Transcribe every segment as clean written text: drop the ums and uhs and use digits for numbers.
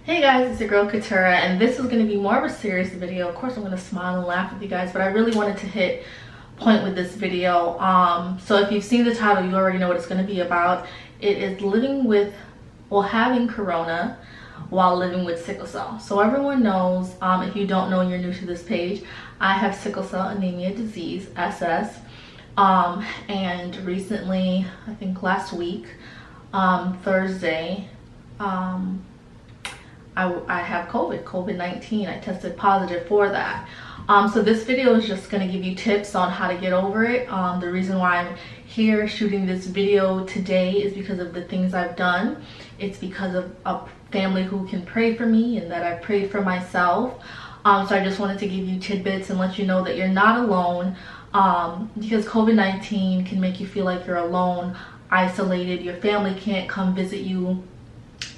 Hey guys, it's your girl Katura, and this is going to be more of a serious video. Of course I'm going to smile and laugh with you guys, but I really wanted to hit point with this video. So if you've seen the title, you already know what it's going to be about. It is living with, well, having corona while living with sickle cell. So everyone knows, if you don't know and you're new to this page, I have sickle cell anemia disease, SS. And recently, I think last week, Thursday, I have COVID-19. I tested positive for that. So this video is just going to give you tips on how to get over it. The reason why I'm here shooting this video today is because of the things I've done. It's because of a family who can pray for me and that I've prayed for myself. So I just wanted to give you tidbits and let you know that you're not alone, because COVID-19 can make you feel like you're alone, isolated. Your family can't come visit you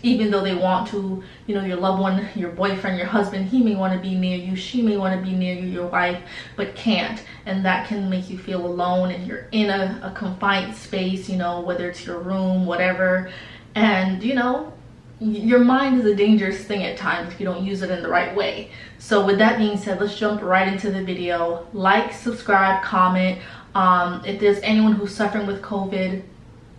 even though they want to. You know, your loved one, your boyfriend, your husband, he may want to be near you, she may want to be near you, your wife, but can't. And that can make you feel alone, and you're in a confined space, you know, whether it's your room, whatever. And you know, your mind is a dangerous thing at times if you don't use it in the right way. So with that being said, let's jump right into the video. Like, subscribe, comment. If there's anyone who's suffering with COVID,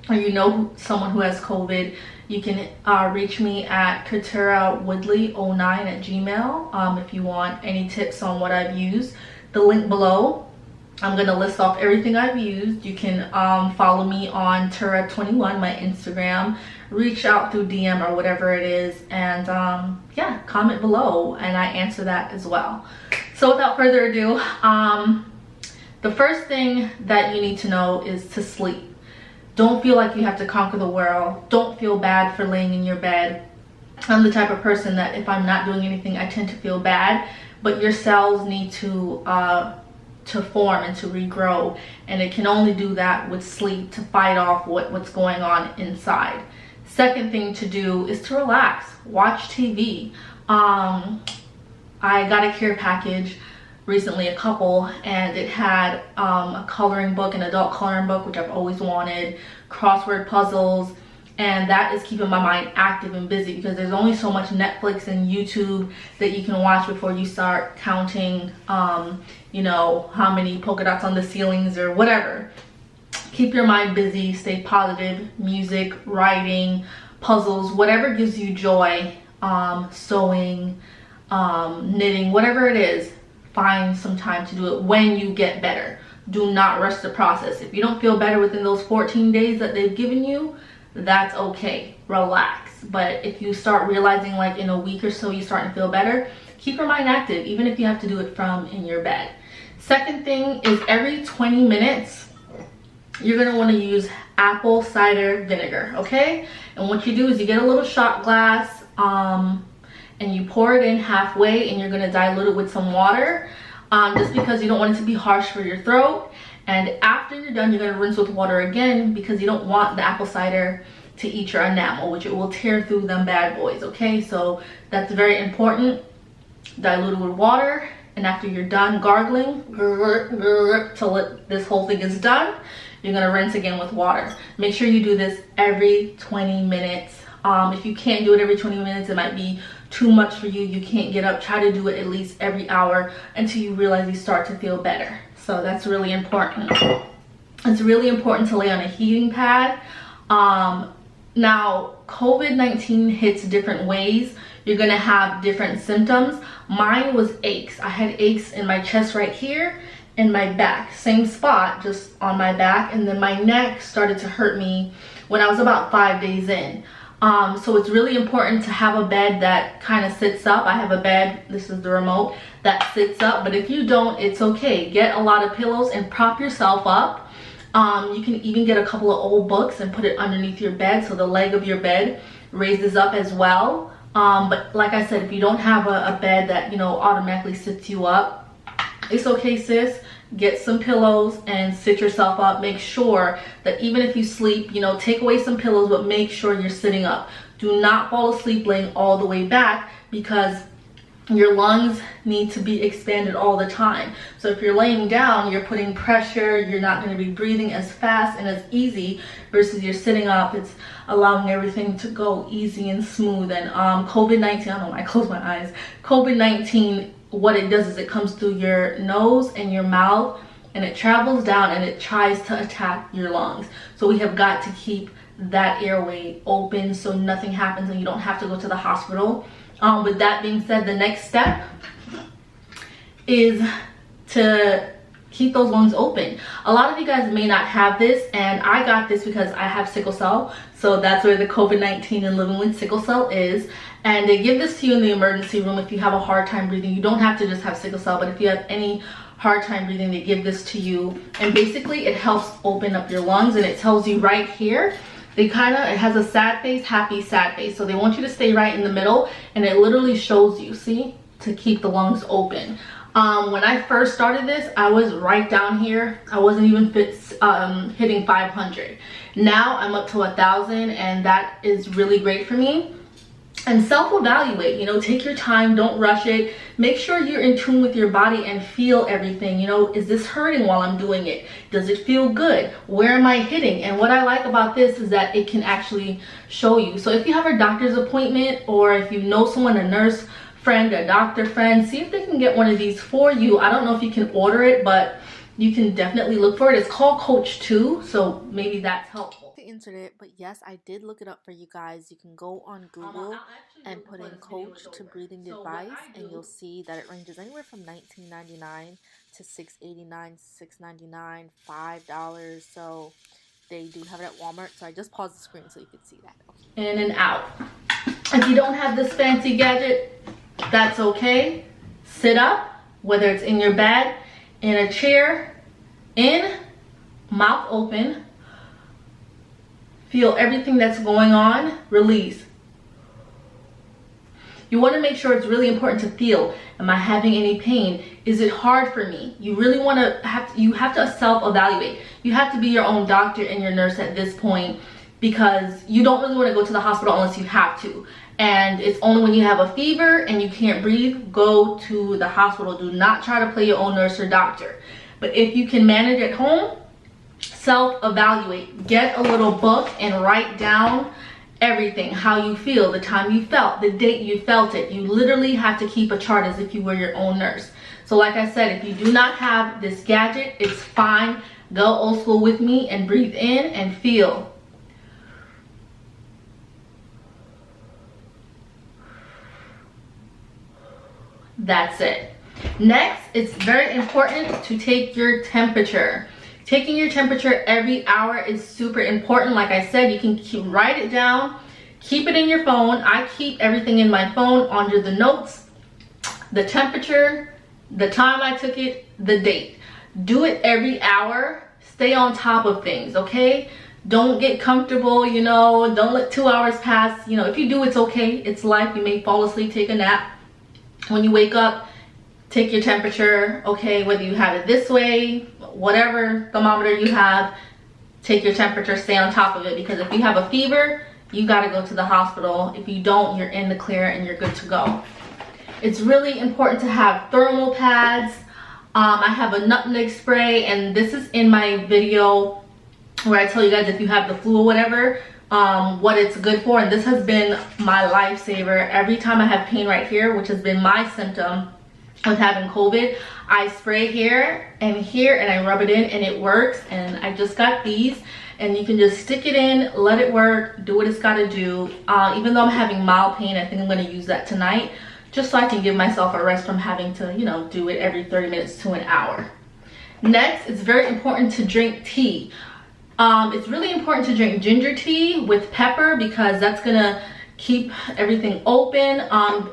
or you know someone who has COVID, you can reach me at katurawoodley09@gmail. If you want any tips on what I've used. The link below, I'm going to list off everything I've used. You can follow me on Tura21, my Instagram. Reach out through DM or whatever it is. And yeah, comment below and I answer that as well. So without further ado, the first thing that you need to know is to sleep. Don't feel like you have to conquer the world. Don't feel bad for laying in your bed. I'm the type of person that if I'm not doing anything, I tend to feel bad. But your cells need to form and to regrow. And it can only do that with sleep, to fight off what's going on inside. Second thing to do is to relax. Watch TV. I got a care package recently, a couple, and it had a coloring book, an adult coloring book, which I've always wanted, crossword puzzles, and that is keeping my mind active and busy, because there's only so much Netflix and YouTube that you can watch before you start counting you know, how many polka dots on the ceilings or whatever. Keep your mind busy, stay positive. Music, writing, puzzles, whatever gives you joy, sewing, knitting, whatever it is. Find some time to do it when you get better. Do not rush the process. If you don't feel better within those 14 days that they've given you, that's okay. Relax. But if you start realizing like in a week or so you're starting to feel better, keep your mind active, even if you have to do it from in your bed. Second thing is, every 20 minutes, you're going to want to use apple cider vinegar, okay? And what you do is you get a little shot glass, and you pour it in halfway, and you're going to dilute it with some water, just because you don't want it to be harsh for your throat. And after you're done, you're going to rinse with water again, because you don't want the apple cider to eat your enamel, which it will tear through them bad boys, okay? So that's very important. Dilute it with water, and after you're done gargling till this whole thing is done, you're going to rinse again with water. Make sure you do this every 20 minutes. If you can't do it every 20 minutes, it might be too much for you, you can't get up. Try to do it at least every hour until you realize you start to feel better. So that's really important. It's really important to lay on a heating pad. Now, COVID-19 hits different ways. You're going to have different symptoms. Mine was aches. I had aches in my chest right here and my back. Same spot, just on my back. And then my neck started to hurt me when I was about 5 days in. So it's really important to have a bed that kind of sits up. I have a bed, this is the remote, that sits up. But if you don't, it's okay. Get a lot of pillows and prop yourself up. You can even get a couple of old books and put it underneath your bed, so the leg of your bed raises up as well. But like I said, if you don't have a bed that, you know, automatically sits you up, it's okay, sis. Get some pillows and sit yourself up. Make sure that even if you sleep, you know, take away some pillows, but make sure you're sitting up. Do not fall asleep laying all the way back, because your lungs need to be expanded all the time. So if you're laying down, you're putting pressure, you're not going to be breathing as fast and as easy, versus you're sitting up, it's allowing everything to go easy and smooth. And COVID-19, I don't know why I close my eyes. COVID-19, what it does is it comes through your nose and your mouth, and it travels down and it tries to attack your lungs. So we have got to keep that airway open so nothing happens and you don't have to go to the hospital. With that being said, the next step is to keep those lungs open. A lot of you guys may not have this, and I got this because I have sickle cell. So that's where the COVID-19 and living with sickle cell is. And they give this to you in the emergency room if you have a hard time breathing. You don't have to just have sickle cell, but if you have any hard time breathing, they give this to you. And basically it helps open up your lungs, and it tells you right here, it has a sad face, happy, sad face. So they want you to stay right in the middle, and it literally shows you, see, to keep the lungs open. When I first started this, I was right down here. I wasn't even hitting 500. Now I'm up to 1,000, and that is really great for me. And self-evaluate, you know, take your time, don't rush it. Make sure you're in tune with your body and feel everything. You know, is this hurting while I'm doing it? Does it feel good? Where am I hitting? And what I like about this is that it can actually show you. So if you have a doctor's appointment, or if you know someone, a nurse friend, a doctor friend, see if they can get one of these for you. I don't know if you can order it, but you can definitely look for it. It's called Coach 2, so maybe that's helpful. I entered it, but yes, I did look it up for you guys. You can go on Google and put in Coach 2 breathing device, and you'll see that it ranges anywhere from $19.99 to $6.89, $6.99, $5. So they do have it at Walmart. So I just paused the screen so you could see that. Okay. In and out. If you don't have this fancy gadget, that's okay. Sit up, whether it's in your bed, in a chair, in, mouth open. Feel everything that's going on, release. You want to make sure, it's really important to feel, am I having any pain? Is it hard for me? You really want to you have to self-evaluate. You have to be your own doctor and your nurse at this point, because you don't really want to go to the hospital unless you have to. And it's only when you have a fever and you can't breathe, go to the hospital. Do not try to play your own nurse or doctor. But if you can manage at home, self-evaluate. Get a little book and write down everything, how you feel, the time you felt, the date you felt it. You literally have to keep a chart as if you were your own nurse. So like I said, if you do not have this gadget, it's fine. Go old school with me and breathe in and feel. That's it. Next, it's very important to take your temperature. Taking your temperature every hour is super important. Like I said, you can write it down, keep it in your phone. I keep everything in my phone under the notes, the temperature, the time I took it, the date. Do it every hour. Stay on top of things, okay? Don't get comfortable, you know, don't let 2 hours pass. You know, if you do, it's okay. It's life. You may fall asleep, take a nap. When you wake up, take your temperature, okay? Whether you have it this way, whatever thermometer you have, take your temperature, stay on top of it, because if you have a fever, you got to go to the hospital. If you don't, you're in the clear and you're good to go. It's really important to have thermal pads. I have a nutmeg spray, and this is in my video where I tell you guys if you have the flu or whatever, what it's good for. And this has been my lifesaver. Every time I have pain right here, which has been my symptom with having COVID, I spray here and I rub it in, and it works. And I just got these, and you can just stick it in, let it work, do what it's got to do. Even though I'm having mild pain, I think I'm going to use that tonight, just so I can give myself a rest from having to, you know, do it every 30 minutes to an hour. Next, it's very important to drink tea. It's really important to drink ginger tea with pepper, because that's gonna keep everything open.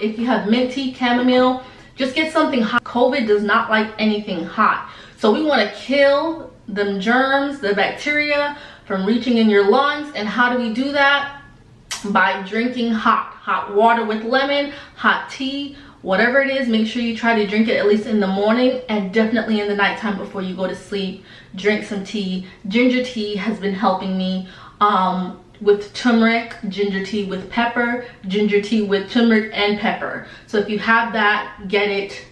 If you have mint tea, chamomile, just get something hot. COVID does not like anything hot. So we wanna kill the germs, the bacteria from reaching in your lungs. And how do we do that? By drinking hot water with lemon, hot tea, whatever it is. Make sure you try to drink it at least in the morning, and definitely in the nighttime before you go to sleep. Drink some tea. Ginger tea has been helping me. with turmeric, ginger tea with pepper, ginger tea with turmeric and pepper. So if you have that, get it.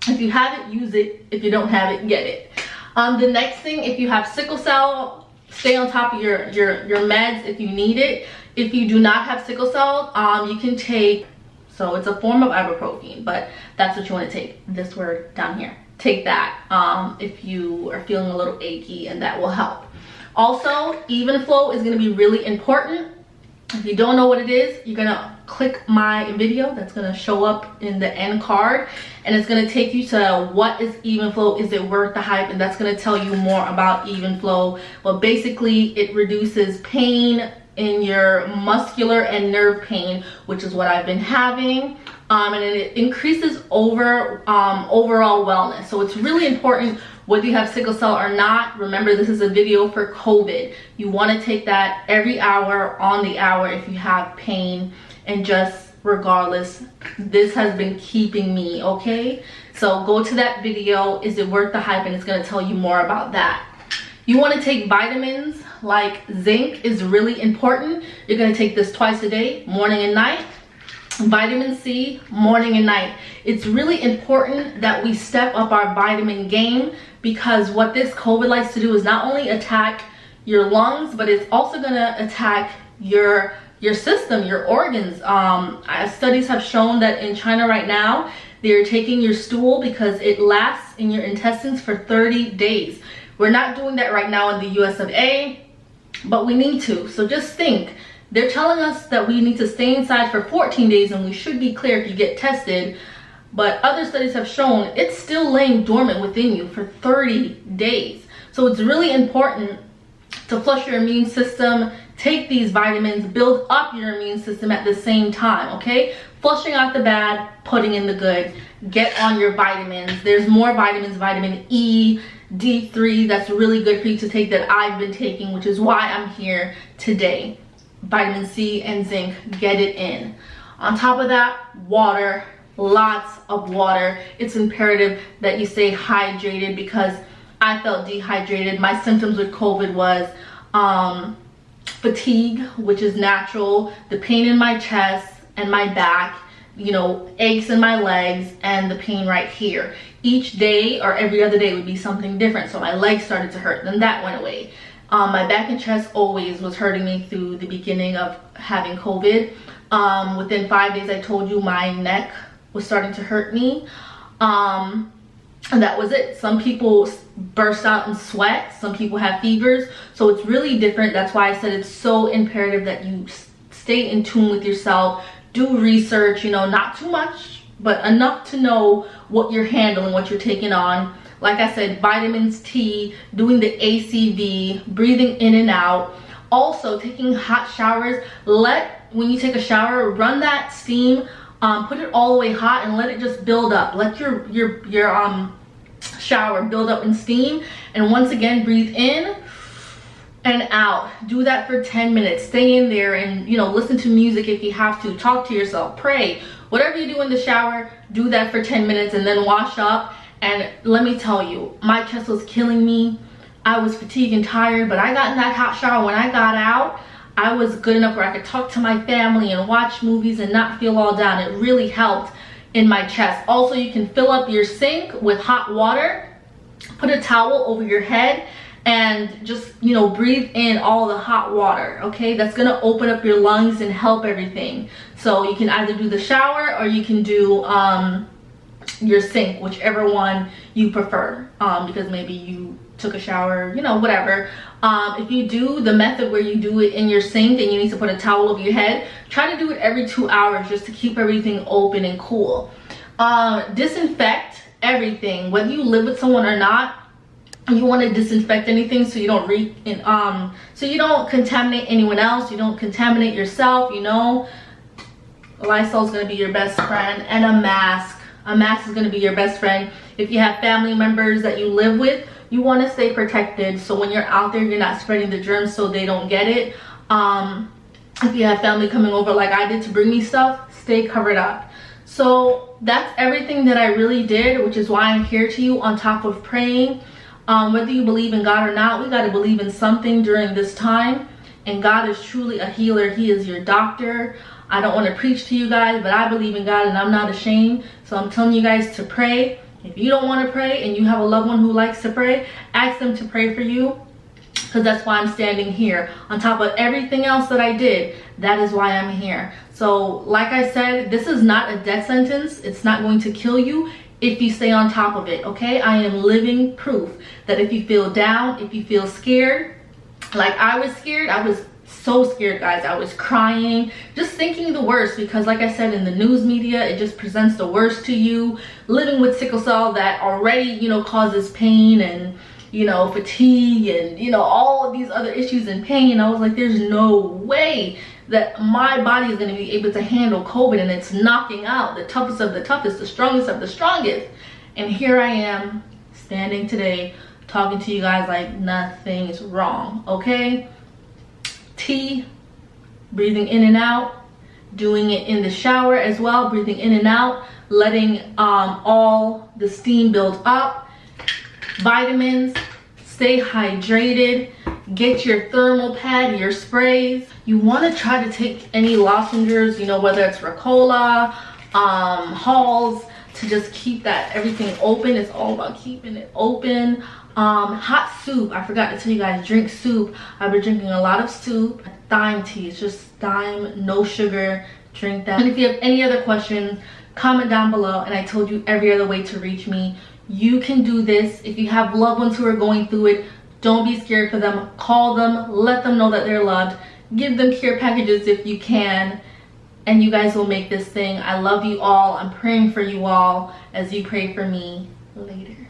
If you have it, use it. If you don't have it, get it. The next thing, if you have sickle cell, stay on top of your meds if you need it. If you do not have sickle cell, you can take, so it's a form of ibuprofen, but that's what you want to take, this word down here. Take that if you are feeling a little achy, and that will help. Also, EvenFlo is going to be really important. If you don't know what it is, you're going to click my video that's going to show up in the end card, and it's going to take you to what is EvenFlo, is it worth the hype, and that's going to tell you more about EvenFlo. Well, basically it reduces pain in your muscular and nerve pain, which is what I've been having, and it increases overall wellness. So it's really important whether you have sickle cell or not. Remember, this is a video for COVID. You want to take that every hour, on the hour, if you have pain, and just regardless, this has been keeping me, okay? So go to that video, is it worth the hype, and it's going to tell you more about that. You want to take vitamins like zinc is really important. You're going to take this twice a day, morning and night. Vitamin C, morning and night. It's really important that we step up our vitamin game, because what this COVID likes to do is not only attack your lungs, but it's also going to attack your system, your organs. Studies have shown that in China right now, they're taking your stool because it lasts in your intestines for 30 days. We're not doing that right now in the US of A, but we need to. So just think, they're telling us that we need to stay inside for 14 days and we should be clear if you get tested. But other studies have shown it's still laying dormant within you for 30 days. So it's really important to flush your immune system, take these vitamins, build up your immune system at the same time, okay? Flushing out the bad, putting in the good. Get on your vitamins. There's more vitamins, vitamin E, D3, that's really good for you to take, that I've been taking, which is why I'm here today. Vitamin C and zinc, get it in. On top of that, water, lots of water. It's imperative that you stay hydrated, because I felt dehydrated. My symptoms with COVID was fatigue, which is natural, the pain in my chest and my back, you know, aches in my legs, and the pain right here. Each day or every other day would be something different. So my legs started to hurt, then that went away. My back and chest always was hurting me through the beginning of having COVID. Within 5 days, I told you my neck was starting to hurt me. And that was it. Some people burst out in sweat. Some people have fevers. So it's really different. That's why I said it's so imperative that you stay in tune with yourself. Do research, you know, not too much, but enough to know what you're handling, what you're taking on. Like I said, vitamins, tea, doing the ACV, breathing in and out. Also, taking hot showers. When you take a shower, run that steam, put it all the way hot and let it just build up. Let your shower build up in steam. And once again, breathe in and out. Do that for 10 minutes. Stay in there and, you know, listen to music if you have to. Talk to yourself, pray. Whatever you do in the shower, do that for 10 minutes and then wash up. And let me tell you, my chest was killing me. I was fatigued and tired, but I got in that hot shower. When I got out, I was good enough where I could talk to my family and watch movies and not feel all down. It really helped in my chest. Also, you can fill up your sink with hot water, put a towel over your head, and just, you know, breathe in all the hot water, okay? That's gonna open up your lungs and help everything. So you can either do the shower or you can do your sink, whichever one you prefer, because maybe you took a shower, you know, whatever. If you do the method where you do it in your sink and you need to put a towel over your head, try to do it every 2 hours just to keep everything open and cool. Disinfect everything, whether you live with someone or not. You want to disinfect anything so you don't so you don't contaminate anyone else, you don't contaminate yourself, you know. Lysol is going to be your best friend, and a mask. A mask is going to be your best friend. If you have family members that you live with, you want to stay protected, so when you're out there, you're not spreading the germs so they don't get it. If you have family coming over like I did to bring me stuff, stay covered up. So that's everything that I really did, which is why I'm here to you, on top of praying. Whether you believe in God or not, we got to believe in something during this time. and God is truly a healer. He is your doctor. I don't want to preach to you guys, but I believe in God and I'm not ashamed. So I'm telling you guys to pray. If you don't want to pray and you have a loved one who likes to pray, ask them to pray for you, because that's why I'm standing here. On top of everything else that I did, that is why I'm here. So like I said, this is not a death sentence. It's not going to kill you if you stay on top of it, okay? I am living proof that if you feel down, if you feel scared, like I was scared, I was so scared, guys. I was crying, just thinking the worst, because like I said, in the news media, it just presents the worst to you. Living with sickle cell that already, you know, causes pain and, you know, fatigue and, you know, all of these other issues and pain. I was like, there's no way that my body is going to be able to handle COVID, and it's knocking out the toughest of the toughest, the strongest of the strongest. And here I am standing today talking to you guys like nothing is wrong, okay? T, breathing in and out, doing it in the shower as well, breathing in and out, letting all the steam build up. Vitamins, stay hydrated, get your thermal pad, your sprays. You want to try to take any lozenges, you know, whether it's Ricola, Halls, to just keep that everything open. It's all about keeping it open. Hot soup, I forgot to tell you guys, drink soup. I've been drinking a lot of soup. Thyme tea, it's just thyme, no sugar, drink that. And if you have any other questions, comment down below. And I told you every other way to reach me. You can do this. If you have loved ones who are going through it, don't be scared for them. Call them, let them know that they're loved. Give them care packages if you can, and you guys will make this thing. I love you all. I'm praying for you all as you pray for me. Later.